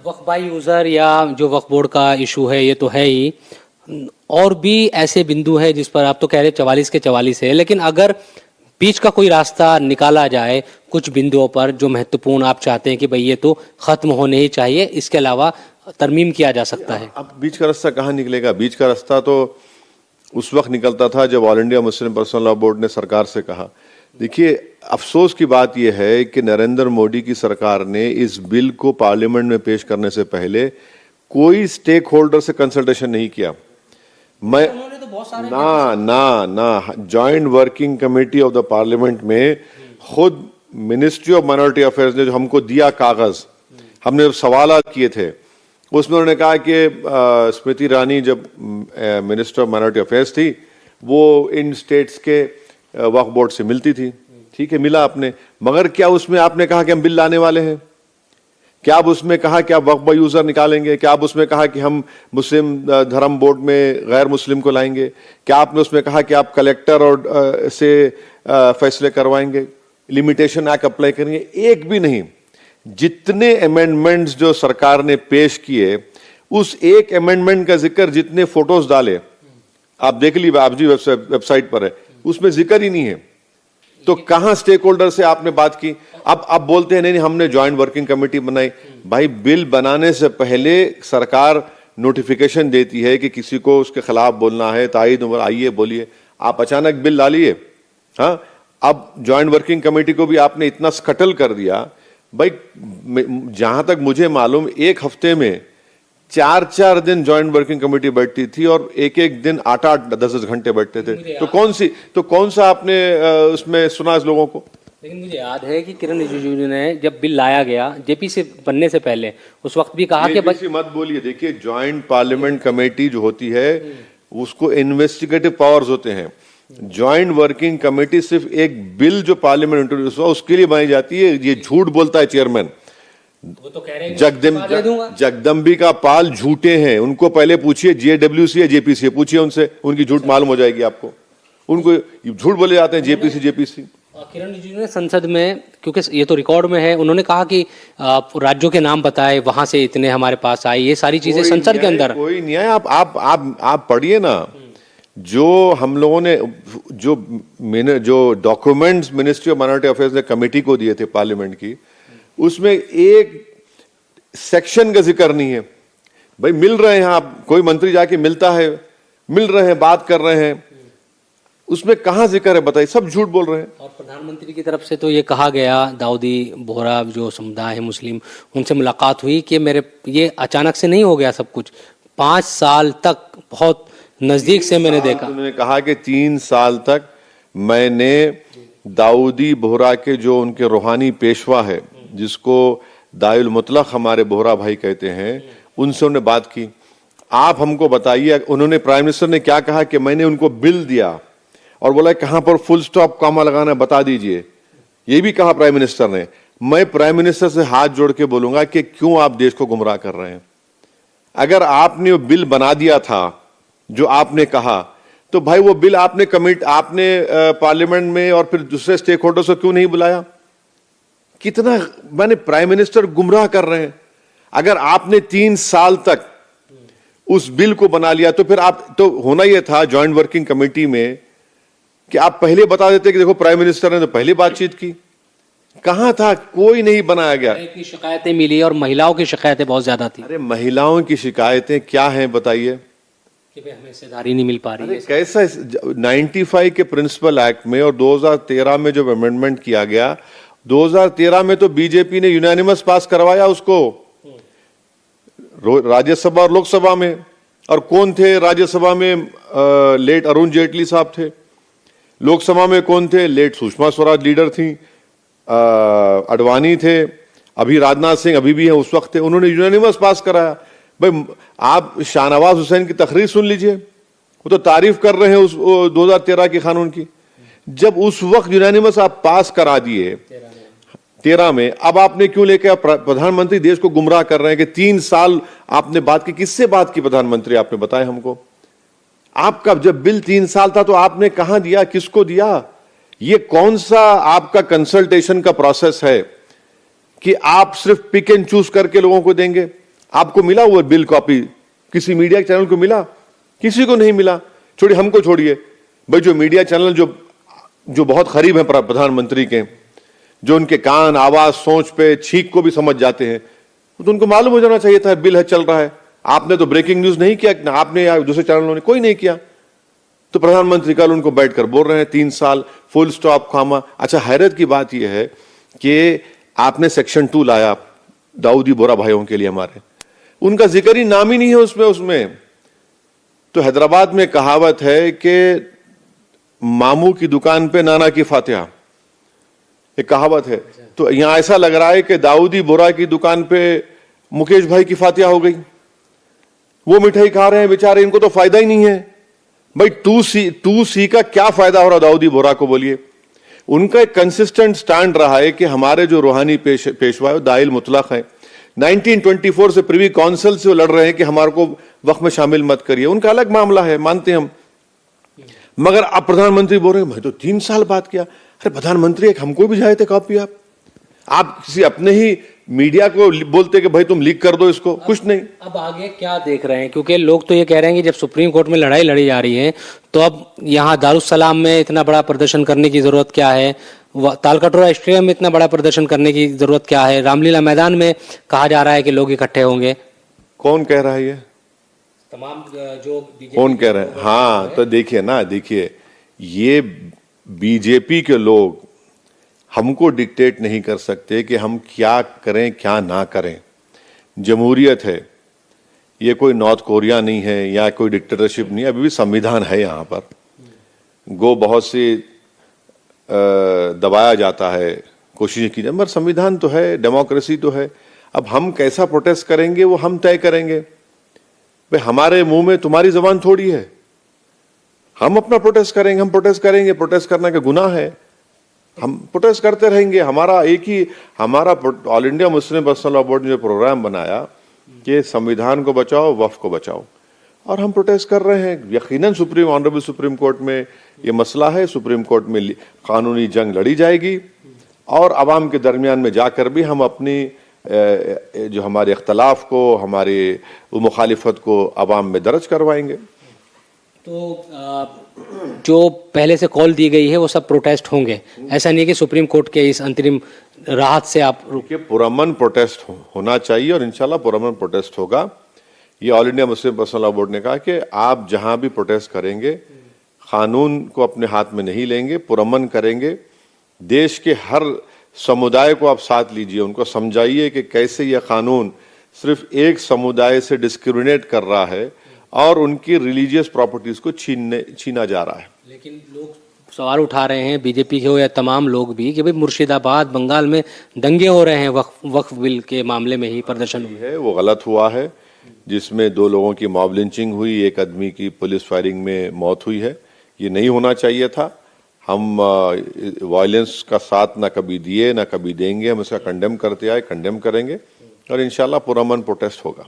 Waqf by user या जो वक्फ board का इशू है ये तो है ही, और भी ऐसे बिंदु है जिस पर आप तो कह रहे 44 के 44 है, लेकिन अगर बीच का कोई रास्ता निकाला जाए कुछ बिंदुओं पर जो महत्वपूर्ण आप चाहते हैं कि भाई ये तो खत्म होने ही चाहिए, इसके अलावा तरमीम किया जा सकता है। अब बीच का रास्ता कहाँ निकलेगा? बीच का रास्ता तो उस वक्त निकलता था जब all India Muslim personal law board ने सरकार से कहा। देखिए, अफसोस की बात यह है कि नरेंद्र मोदी की सरकार ने इस बिल को पार्लियामेंट में पेश करने से पहले कोई स्टेक होल्डर से कंसल्टेशन नहीं किया। मैं ना joint working committee of the parliament में खुद मिनिस्ट्री ऑफ माइनॉरिटी अफेयर्स ने जो हमको दिया कागज, हमने जब सवाल किए थे उसमें उन्होंने कहा कि स्मृति ईरानी जब मिनिस्टर ऑफ माइनॉरिटी अफेयर्स थी वो इन स्टेट्स के वक्फ बोर्ड से मिलती थी। ठीक है, मिला आपने, मगर क्या उसमें आपने कहा कि हम बिल लाने वाले हैं? क्या आप उसमें कहा कि आप वक्फ बाय यूजर निकालेंगे? क्या आप उसमें कहा कि हम मुस्लिम धर्म बोर्ड में गैर मुस्लिम को लाएंगे? क्या आपने उसमें कहा कि आप कलेक्टर और से फैसले करवाएंगे, लिमिटेशन एक्ट अप्लाई करेंगे? एक भी नहीं। जितने अमेंडमेंट्स जो सरकार ने पेश किए, उस एक अमेंडमेंट का जिक्र, जितने फोटोज डाले आप देख लीजिए, आप जी वेबसाइट पर है, उसमें जिक्र ही नहीं है। तो कहां स्टेक होल्डर से आपने बात की? अब बोलते हैं नहीं हमने ज्वाइंट वर्किंग कमेटी बनाई। भाई, बिल बनाने से पहले सरकार नोटिफिकेशन देती है कि किसी को उसके खिलाफ बोलना है, तायद उम्र, आइए बोलिए। आप अचानक बिल डालिए। हाँ, अब ज्वाइंट वर्किंग कमेटी को भी आपने इतना स्कटल कर दिया। भाई, जहां तक मुझे मालूम, एक हफ्ते में 4-4 दिन ज्वाइंट वर्किंग कमेटी बैठती थी और एक दिन 8-8, 10-10 घंटे बैठते थे। तो कौन सा आपने उसमें सुना इस लोगों को? लेकिन मुझे याद है कि किरण रिजिजू ने जब बिल लाया गया जेपी से बनने से पहले, उस वक्त भी कहा कि मत बोलिए। देखिए, ज्वाइंट पार्लियामेंट कमेटी जो होती है उसको इन्वेस्टिगेटिव पावर्स होते हैं। ज्वाइंट वर्किंग कमेटी सिर्फ एक बिल जो पार्लियामेंट इंट्रोड्यूस हुआ उसके लिए बनाई जाती है। ये झूठ बोलता है चेयरमैन। वो तो कह रहे हैं जगदम्बिका पाल झूठे हैं। उनको पहले पूछिए जेडब्ल्यूसी या जेपीसी, पूछिए उनसे, उनकी झूठ मालूम हो जाएगी आपको। उनको झूठ बोले जाते हैं जेपीसी। किरण रिजिजू ने संसद में, क्योंकि ये तो रिकॉर्ड में है, उन्होंने कहा कि राज्यों के नाम बताए, वहां से इतने हमारे पास आए, ये सारी चीजें संसद के अंदर। कोई न्याय आप पढ़िए ना। जो हम लोगों ने जो documents ministry of minority affairs ने कमेटी को दिए थे पार्लियामेंट की, उसमें एक सेक्शन का जिक्र नहीं है। भाई, मिल रहे हैं आप, कोई मंत्री जाके मिलता है, मिल रहे हैं, बात कर रहे हैं, उसमें कहां जिक्र है? बताइए। सब झूठ बोल रहे हैं। और प्रधानमंत्री की तरफ से तो ये कहा गया, दाऊदी बोहरा जो समुदाय है मुस्लिम, उनसे मुलाकात हुई कि ये अचानक से नहीं हो गया सब कुछ, 5 साल तक बहुत नजदीक से मैंने देखा। उन्होंने कहा कि 3 साल तक मैंने दाऊदी बोहरा के जो उनके रूहानी पेशवा है, जिसको दायुल मुतलक हमारे बोहरा भाई कहते हैं, उनसे उन्होंने बात की। आप हमको बताइए, उन्होंने, प्राइम मिनिस्टर ने क्या कहा कि मैंने उनको बिल दिया और बोला कहां पर फुल स्टॉप कॉमा लगाना बता दीजिए। ये भी कहा प्राइम मिनिस्टर ने। मैं प्राइम मिनिस्टर से हाथ जोड़ के बोलूंगा कि क्यों आप देश को गुमराह कर रहे हैं? अगर आपने वो बिल बना दिया था जो आपने कहा, तो भाई वो बिल आपने पार्लियामेंट में और फिर दूसरे स्टेक होल्डर्स को क्यों नहीं बुलाया? कितना माने प्राइम मिनिस्टर गुमराह कर रहे हैं। अगर आपने 3 साल तक उस बिल को बना लिया तो फिर आप तो होना यह था ज्वाइंट वर्किंग कमेटी में कि आप पहले बता देते कि देखो प्राइम मिनिस्टर ने तो पहले बातचीत की। कहां था? कोई नहीं बनाया गया। इतनी शिकायतें मिली और महिलाओं की शिकायतें बहुत ज्यादा थी। अरे, महिलाओं की शिकायतें क्या हैं बताइए? कि हमें हिस्सेदारी नहीं मिल पा रही है। कैसा 95 के प्रिंसिपल एक्ट में और 2013 में जब अमेंडमेंट किया गया, 2013 में तो बीजेपी ने यूनानिमस पास करवाया उसको राज्यसभा और लोकसभा में। और कौन थे राज्यसभा में? लेट अरुण जेटली साहब थे। लोकसभा में कौन थे? लेट सुषमा स्वराज लीडर थी, अडवाणी थे, अभी राजनाथ सिंह अभी भी है, उस वक्त थे। उन्होंने यूनानिमस पास कराया। भाई, आप शाहनवाज हुसैन की तकरीर सुन लीजिए, वो तो तारीफ कर रहे हैं उस 2013 के कानून की। जब उस वक्त यूनानिमस आप पास करा दिए 13 में, अब आपने क्यों लेकर प्रधानमंत्री देश को गुमराह कर रहे हैं कि 3 साल आपने बात की? किससे बात की प्रधानमंत्री? आपने बताया हमको। आपका जब बिल 3 साल था तो आपने कहां दिया, किसको दिया? ये कौन सा आपका कंसल्टेशन का प्रोसेस है कि आप सिर्फ पिक एंड चूज करके लोगों को देंगे? आपको मिला वो बिल कॉपी? किसी मीडिया चैनल को मिला? किसी को नहीं मिला। छोड़िए, हमको छोड़िए भाई, जो मीडिया चैनल जो बहुत करीब है प्रधानमंत्री के, जो उनके कान, आवाज, सोच पे, छींक को भी समझ जाते हैं, तो उनको मालूम हो जाना चाहिए था बिल है, चल रहा है। आपने तो ब्रेकिंग न्यूज नहीं किया, आपने या दूसरे चैनलों ने, कोई नहीं किया। तो प्रधानमंत्री कल उनको बैठकर बोल रहे हैं 3 साल फुल स्टॉप खामा। अच्छा, हैरत की बात यह है कि आपने सेक्शन 2 लाया दाऊदी बोरा भाइयों के लिए हमारे, उनका जिक्र ही, नाम ही नहीं है उसमें। तो हैदराबाद में कहावत है कि मामू की दुकान पे नाना की फातिहा, एक कहावत है। तो यहां ऐसा लग रहा है कि दाऊदी बोरा की दुकान पे मुकेश भाई की फातिहा हो गई। वो मिठाई खा रहे हैं बेचारे, इनको तो फायदा ही नहीं है। भाई 2C का क्या फायदा हो रहा दाऊदी बोरा को, बोलिए। उनका एक कंसिस्टेंट स्टैंड रहा है कि हमारे जो रूहानी पेशवा है दाइल मुतलक है। 1924 से प्रिवी काउंसिल से वो लड़ रहे हैं कि हमारे को वक्त में शामिल मत करिए, उनका अलग मामला है, मानते हैं हम। मगर अब प्रधानमंत्री बोल रहे हैं मैं तो 3 साल बात किया। अरे प्रधानमंत्री, एक हमको भी जाए थे कॉपी। आप किसी अपने ही मीडिया को बोलते कि भाई तुम लीक कर दो इसको, कुछ नहीं। अब आगे क्या देख रहे हैं? क्योंकि लोग तो ये कह रहे हैं कि जब सुप्रीम कोर्ट में लड़ाई लड़ी जा रही है तो अब यहाँ दारुस्सलाम में इतना बड़ा प्रदर्शन करने की जरूरत क्या है, तालकटोरा स्टेडियम में इतना बड़ा प्रदर्शन करने की जरूरत क्या है, रामलीला मैदान में कहा जा रहा है कि लोग इकट्ठे होंगे। कौन कह रहा है ये? तमाम जो कौन कह रहे हैं? हाँ, तो देखिए ये बीजेपी के लोग हमको डिक्टेट नहीं कर सकते कि हम क्या करें क्या ना करें। जमहूरियत है, ये कोई नॉर्थ कोरिया नहीं है या कोई डिक्टेटरशिप नहीं है, अभी भी संविधान है यहाँ पर। गो बहुत सी दबाया जाता है, कोशिश की जाए, मगर संविधान तो है, डेमोक्रेसी तो है। अब हम कैसा प्रोटेस्ट करेंगे वो हम तय करेंगे। भाई हमारे मुंह में तुम्हारी जबान थोड़ी है, हम अपना प्रोटेस्ट करेंगे, हम प्रोटेस्ट करेंगे। प्रोटेस्ट करना का गुनाह है, हम प्रोटेस्ट करते रहेंगे। हमारा all India Muslim personal law board ने जो प्रोग्राम बनाया कि संविधान को बचाओ, वक्फ को बचाओ, और हम प्रोटेस्ट कर रहे हैं। यकीनन ऑनरेबल सुप्रीम कोर्ट में ये मसला है, सुप्रीम कोर्ट में कानूनी जंग लड़ी जाएगी और अवाम के दरमियान में जाकर भी हम अपनी जो हमारे इख्तलाफ को, हमारे मुखालिफत को अवाम में दर्ज करवाएंगे। तो जो पहले से कॉल दी गई है वो सब प्रोटेस्ट होंगे, ऐसा नहीं कि सुप्रीम कोर्ट के इस अंतरिम राहत से आप रुके। पुरअमन प्रोटेस्ट होना चाहिए और इंशाल्लाह पुरअमन प्रोटेस्ट होगा। ये all India Muslim personal law board ने कहा कि आप जहां भी प्रोटेस्ट करेंगे कानून को अपने हाथ में नहीं लेंगे, पुरअमन करेंगे। देश के हर समुदाय को आप साथ लीजिए, उनको समझाइए कि कैसे यह कानून सिर्फ एक समुदाय से डिस्क्रिमिनेट कर रहा है और उनकी रिलीजियस प्रॉपर्टीज को छीना जा रहा है। लेकिन लोग सवाल उठा रहे हैं, बीजेपी के हो या तमाम लोग भी, कि भाई मुर्शिदाबाद, बंगाल में दंगे हो रहे हैं वक्फ बिल के मामले में ही प्रदर्शन है, वो गलत हुआ है, जिसमें 2 लोगों की मॉब लिंचिंग हुई, एक आदमी की पुलिस फायरिंग में मौत हुई है। ये नहीं होना चाहिए था। हम वायलेंस का साथ ना कभी दिए ना कभी देंगे, हम इसका कंडेम करते आए, कंडेम करेंगे और इंशाल्लाह पुरअमन प्रोटेस्ट होगा।